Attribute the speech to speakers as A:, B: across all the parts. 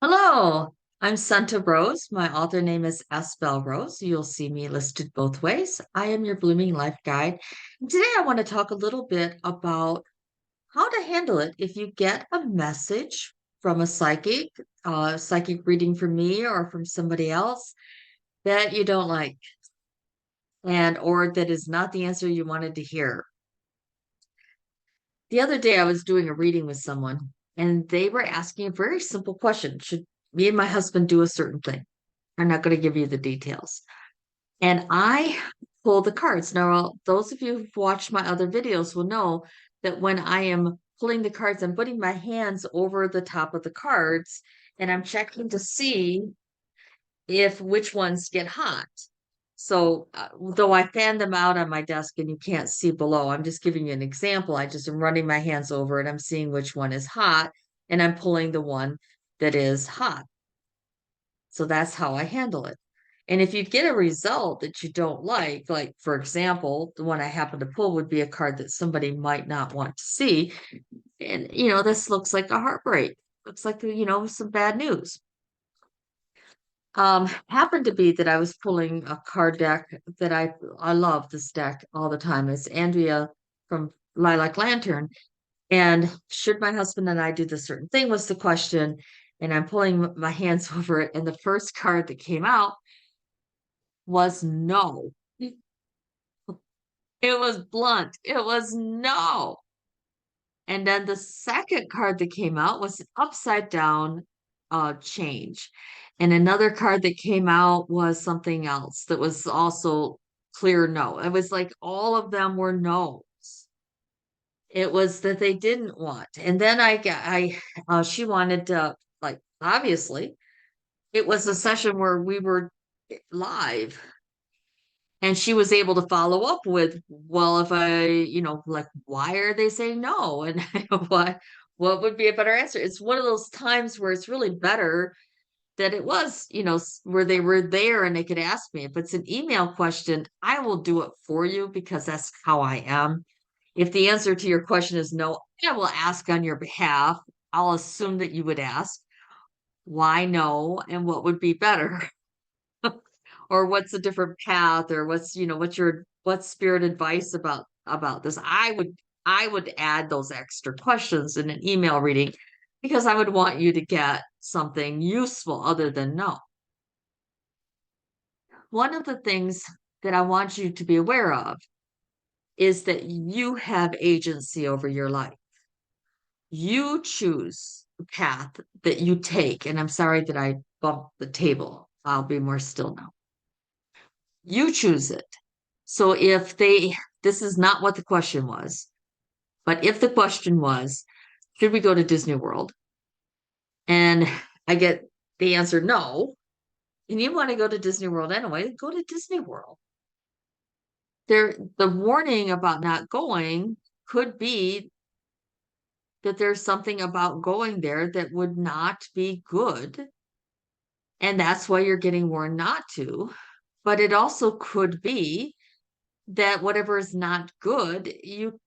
A: Hello, I'm Santa Rose. My author name is Bell Rose. You'll see me listed both ways. I am your Blooming Life Guide. And today I want to talk a little bit about how to handle it if you get a message from a psychic reading from me or from somebody else that you don't like and or that is not the answer you wanted to hear. The other day I was doing a reading with someone and they were asking a very simple question. Should me and my husband do a certain thing? I'm not going to give you the details. And I pull the cards. Now, those of you who've watched my other videos will know that when I am pulling the cards, I'm putting my hands over the top of the cards and I'm checking to see if which ones get hot. So, though I fan them out on my desk and you can't see below, I'm just giving you an example. I just am running my hands over and I'm seeing which one is hot and I'm pulling the one that is hot. So that's how I handle it. And if you get a result that you don't like for example, the one I happen to pull would be a card that somebody might not want to see. And, this looks like a heartbreak. Looks like, some bad news. Happened to be that I was pulling a card deck that I love this deck all the time. It's Andrea from Lilac Lantern. And should my husband and I do this certain thing was the question. And I'm pulling my hands over it. And the first card that came out was no. It was blunt. It was no. And then the second card that came out was an upside down change. And another card that came out was something else that was also clear no. It was like all of them were no's. It was that they didn't want. And then she wanted to, like, obviously, it was a session where we were live. And she was able to follow up with, well, if like, why are they saying no? And what would be a better answer? It's one of those times where it's really better that it was, where they were there and they could ask me. If it's an email question, I will do it for you because that's how I am. If the answer to your question is no, I will ask on your behalf. I'll assume that you would ask, why no, and what would be better? Or what's a different path, or what's spirit advice about this. I would add those extra questions in an email reading because I would want you to get something useful other than no. One of the things that I want you to be aware of is that you have agency over your life. You choose the path that you take, and I'm sorry that I bumped the table. I'll be more still now. You choose it. So this is not what the question was, but if the question was, should we go to Disney World? And I get the answer no, and you want to go to Disney World anyway, go to Disney World. The warning about not going could be that there's something about going there that would not be good. And that's why you're getting warned not to. But it also could be that whatever is not good, you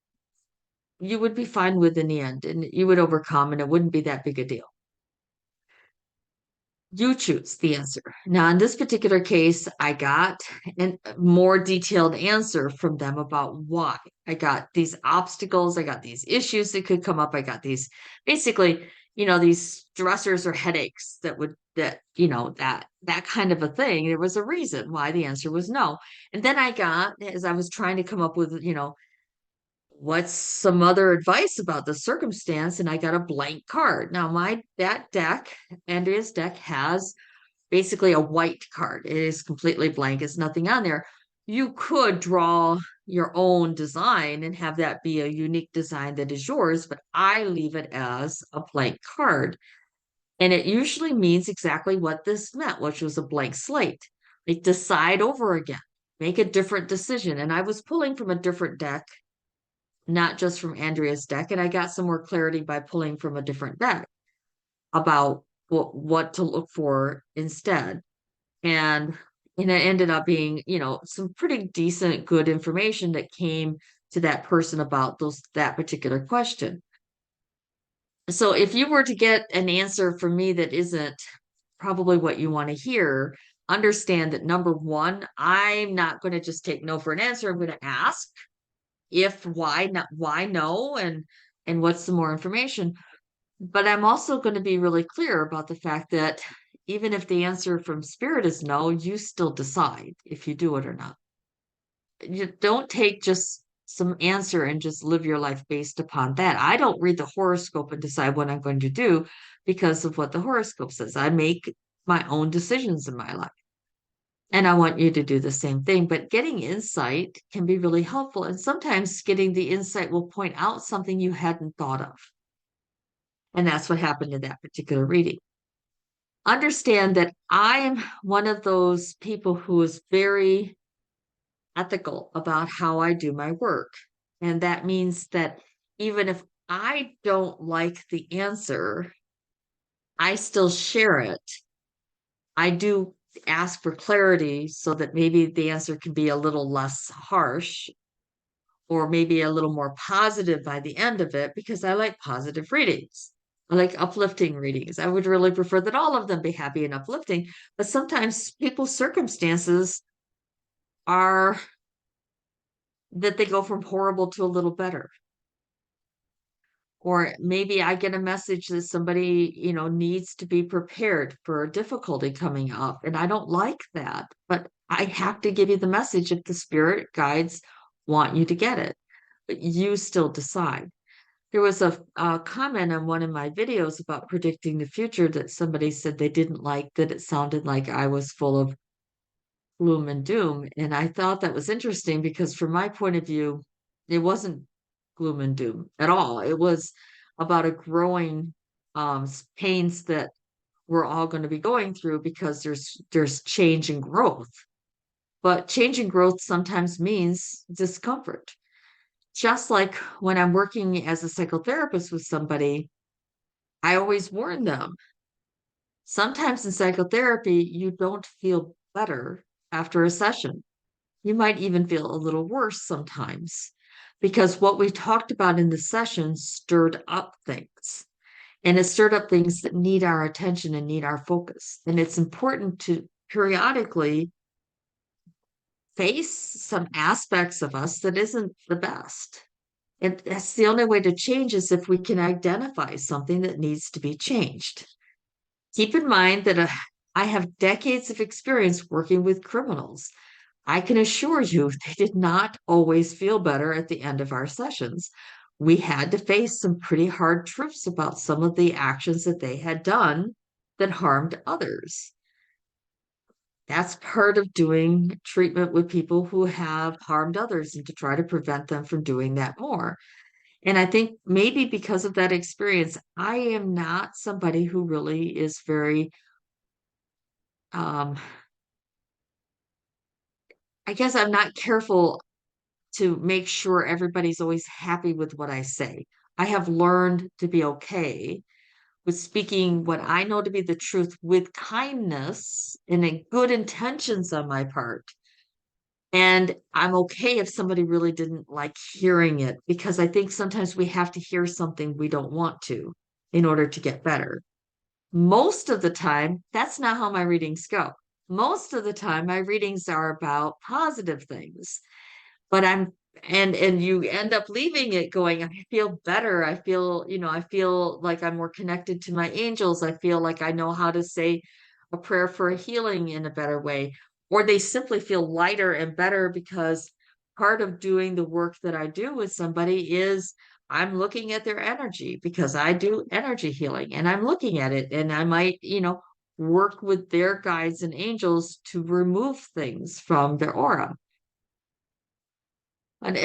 A: would be fine with in the end and you would overcome and it wouldn't be that big a deal. You choose the answer. Now, in this particular case, I got a more detailed answer from them about why. I got these obstacles, I got these issues that could come up. I got these basically, these stressors or headaches that kind of a thing. There was a reason why the answer was no. And then as I was trying to come up with, what's some other advice about the circumstance? And I got a blank card. Now, that deck, Andrea's deck, has basically a white card. It is completely blank. It's nothing on there. You could draw your own design and have that be a unique design that is yours, but I leave it as a blank card. And it usually means exactly what this meant, which was a blank slate. Like, decide over again, make a different decision. And I was pulling from a different deck, not just from Andrea's deck. And I got some more clarity by pulling from a different deck about what to look for instead. And it ended up being, some pretty decent, good information that came to that person about that particular question. So if you were to get an answer from me that isn't probably what you want to hear, understand that number one, I'm not going to just take no for an answer. I'm going to ask if, why, not why no, and what's some more information. But I'm also going to be really clear about the fact that even if the answer from spirit is no, you still decide if you do it or not. You don't take just some answer and just live your life based upon that. I don't read the horoscope and decide what I'm going to do because of what the horoscope says. I make my own decisions in my life. And I want you to do the same thing. But getting insight can be really helpful. And sometimes getting the insight will point out something you hadn't thought of. And that's what happened in that particular reading. Understand that I'm one of those people who is very ethical about how I do my work. And that means that even if I don't like the answer, I still share it. I do ask for clarity so that maybe the answer can be a little less harsh or maybe a little more positive by the end of it because I like positive readings. I like uplifting readings. I would really prefer that all of them be happy and uplifting, but sometimes people's circumstances are that they go from horrible to a little better. Or maybe I get a message that somebody, needs to be prepared for a difficulty coming up. And I don't like that, but I have to give you the message if the spirit guides want you to get it. But you still decide. There was a comment on one of my videos about predicting the future that somebody said they didn't like that it sounded like I was full of gloom and doom. And I thought that was interesting because from my point of view, it wasn't gloom and doom at all. It was about a growing pains that we're all going to be going through because there's change and growth. But change and growth sometimes means discomfort. Just like when I'm working as a psychotherapist with somebody, I always warn them. Sometimes in psychotherapy, you don't feel better after a session. You might even feel a little worse sometimes because what we talked about in the session stirred up things. And it stirred up things that need our attention and need our focus. And it's important to periodically face some aspects of us that isn't the best. And that's the only way to change is if we can identify something that needs to be changed. Keep in mind that I have decades of experience working with criminals. I can assure you they did not always feel better at the end of our sessions. We had to face some pretty hard truths about some of the actions that they had done that harmed others. That's part of doing treatment with people who have harmed others and to try to prevent them from doing that more. And I think maybe because of that experience, I am not somebody who really is very, um, I guess I'm not careful to make sure everybody's always happy with what I say. I have learned to be okay with speaking what I know to be the truth with kindness and a good intentions on my part. And I'm okay if somebody really didn't like hearing it because I think sometimes we have to hear something we don't want to in order to get better. Most of the time, that's not how my readings go. Most of the time, my readings are about positive things, but and you end up leaving it going, I feel better. I feel like I'm more connected to my angels. I feel like I know how to say a prayer for a healing in a better way. Or they simply feel lighter and better because part of doing the work that I do with somebody is I'm looking at their energy because I do energy healing and I'm looking at it and I might, work with their guides and angels to remove things from their aura. And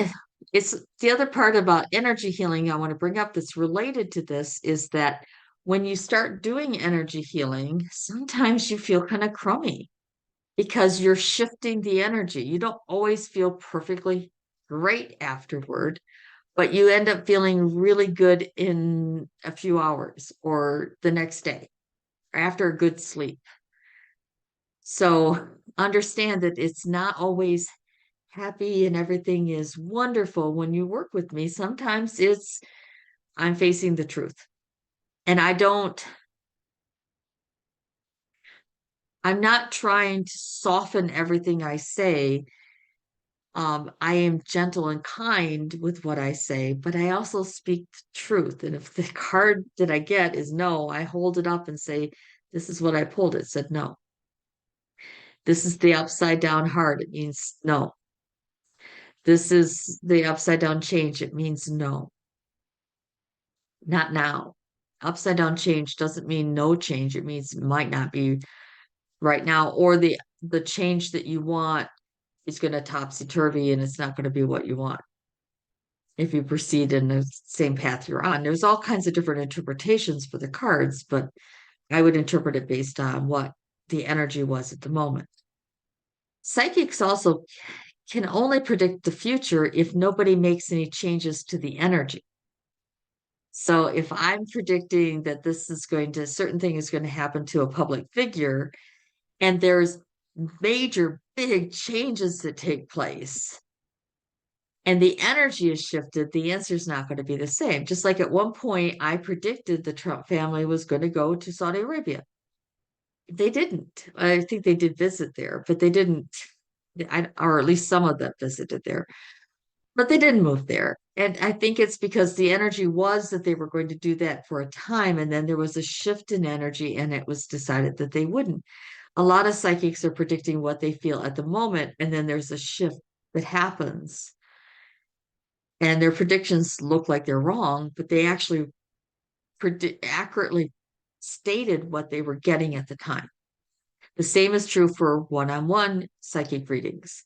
A: it's the other part about energy healing I want to bring up that's related to this is that when you start doing energy healing, sometimes you feel kind of crummy because you're shifting the energy. You don't always feel perfectly great afterward, but you end up feeling really good in a few hours or the next day or after a good sleep. So understand that it's not always happy and everything is wonderful when you work with me. Sometimes I'm facing the truth. And I'm not trying to soften everything I say. I am gentle and kind with what I say, but I also speak the truth. And if the card that I get is no, I hold it up and say, this is what I pulled. It said no. This is the upside down heart. It means no. This is the upside down change. It means no, not now. Upside down change doesn't mean no change. It means it might not be right now, or the change that you want is going to topsy-turvy and it's not going to be what you want if you proceed in the same path you're on. There's all kinds of different interpretations for the cards, but I would interpret it based on what the energy was at the moment. Psychics also can only predict the future if nobody makes any changes to the energy. So if I'm predicting that certain thing is going to happen to a public figure, and there's major big changes that take place, and the energy is shifted, the answer is not going to be the same. Just like at one point, I predicted the Trump family was going to go to Saudi Arabia. They didn't. I think they did visit there, but they didn't, or at least some of them visited there, but they didn't move there. And I think it's because the energy was that they were going to do that for a time, and then there was a shift in energy, and it was decided that they wouldn't. A lot of psychics are predicting what they feel at the moment, and then there's a shift that happens and their predictions look like they're wrong, but they actually accurately stated what they were getting at the time. The same is true for one-on-one psychic readings.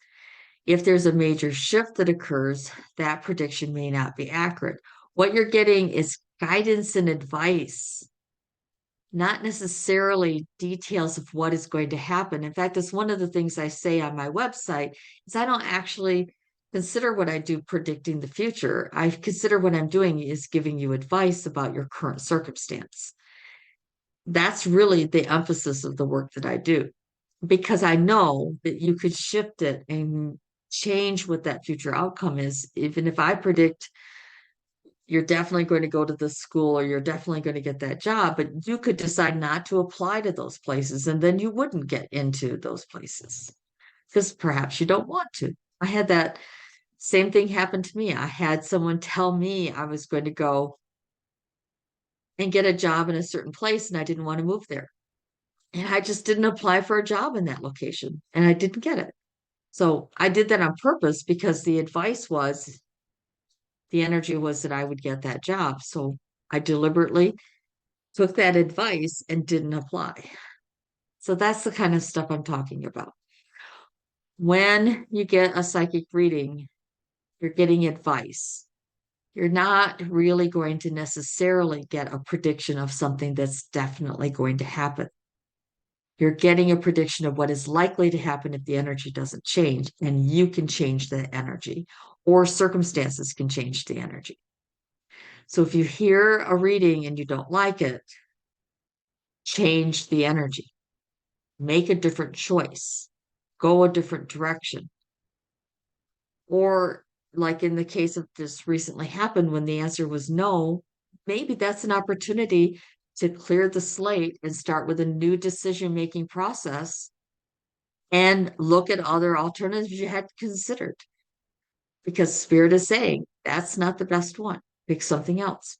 A: If there's a major shift that occurs, that prediction may not be accurate. What you're getting is guidance and advice, not necessarily details of what is going to happen. In fact, that's one of the things I say on my website is I don't actually consider what I do predicting the future. I consider what I'm doing is giving you advice about your current circumstance. That's really the emphasis of the work that I do because I know that you could shift it and change what that future outcome is. Even if I predict you're definitely going to go to this school or you're definitely going to get that job, but you could decide not to apply to those places and then you wouldn't get into those places because perhaps you don't want to. I had that same thing happen to me. I had someone tell me I was going to go and get a job in a certain place and I didn't want to move there. And I just didn't apply for a job in that location and I didn't get it. So I did that on purpose because the energy was that I would get that job. So I deliberately took that advice and didn't apply. So that's the kind of stuff I'm talking about. When you get a psychic reading, you're getting advice. You're not really going to necessarily get a prediction of something that's definitely going to happen. You're getting a prediction of what is likely to happen if the energy doesn't change, and you can change the energy, or circumstances can change the energy. So if you hear a reading and you don't like it, change the energy, make a different choice, go a different direction. Or, like in the case of this recently happened, when the answer was no, maybe that's an opportunity to clear the slate and start with a new decision-making process and look at other alternatives you had considered. Because Spirit is saying that's not the best one, pick something else.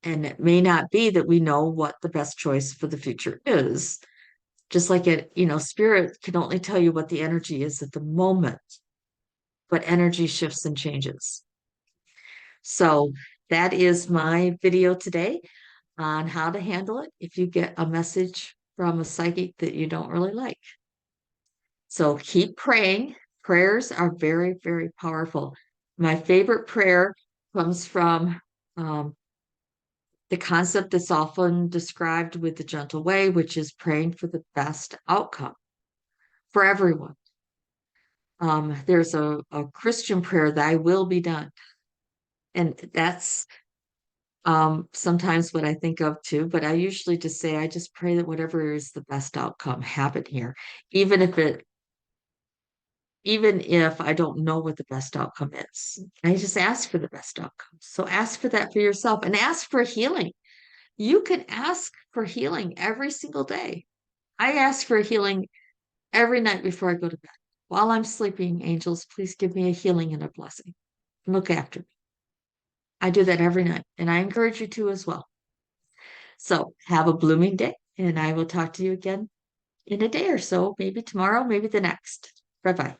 A: And it may not be that we know what the best choice for the future is. Just like Spirit can only tell you what the energy is at the moment, but energy shifts and changes. So that is my video today on how to handle it if you get a message from a psychic that you don't really like. So keep praying. Prayers are very, very powerful. My favorite prayer comes from the concept that's often described with the gentle way, which is praying for the best outcome for everyone. There's a Christian prayer, thy will be done. And that's sometimes what I think of too, but I usually just say, I just pray that whatever is the best outcome happen here, even if I don't know what the best outcome is. I just ask for the best outcome. So ask for that for yourself and ask for healing. You can ask for healing every single day. I ask for healing every night before I go to bed. While I'm sleeping, angels, please give me a healing and a blessing. Look after me. I do that every night, and I encourage you to as well. So have a blooming day, and I will talk to you again in a day or so, maybe tomorrow, maybe the next. Bye bye.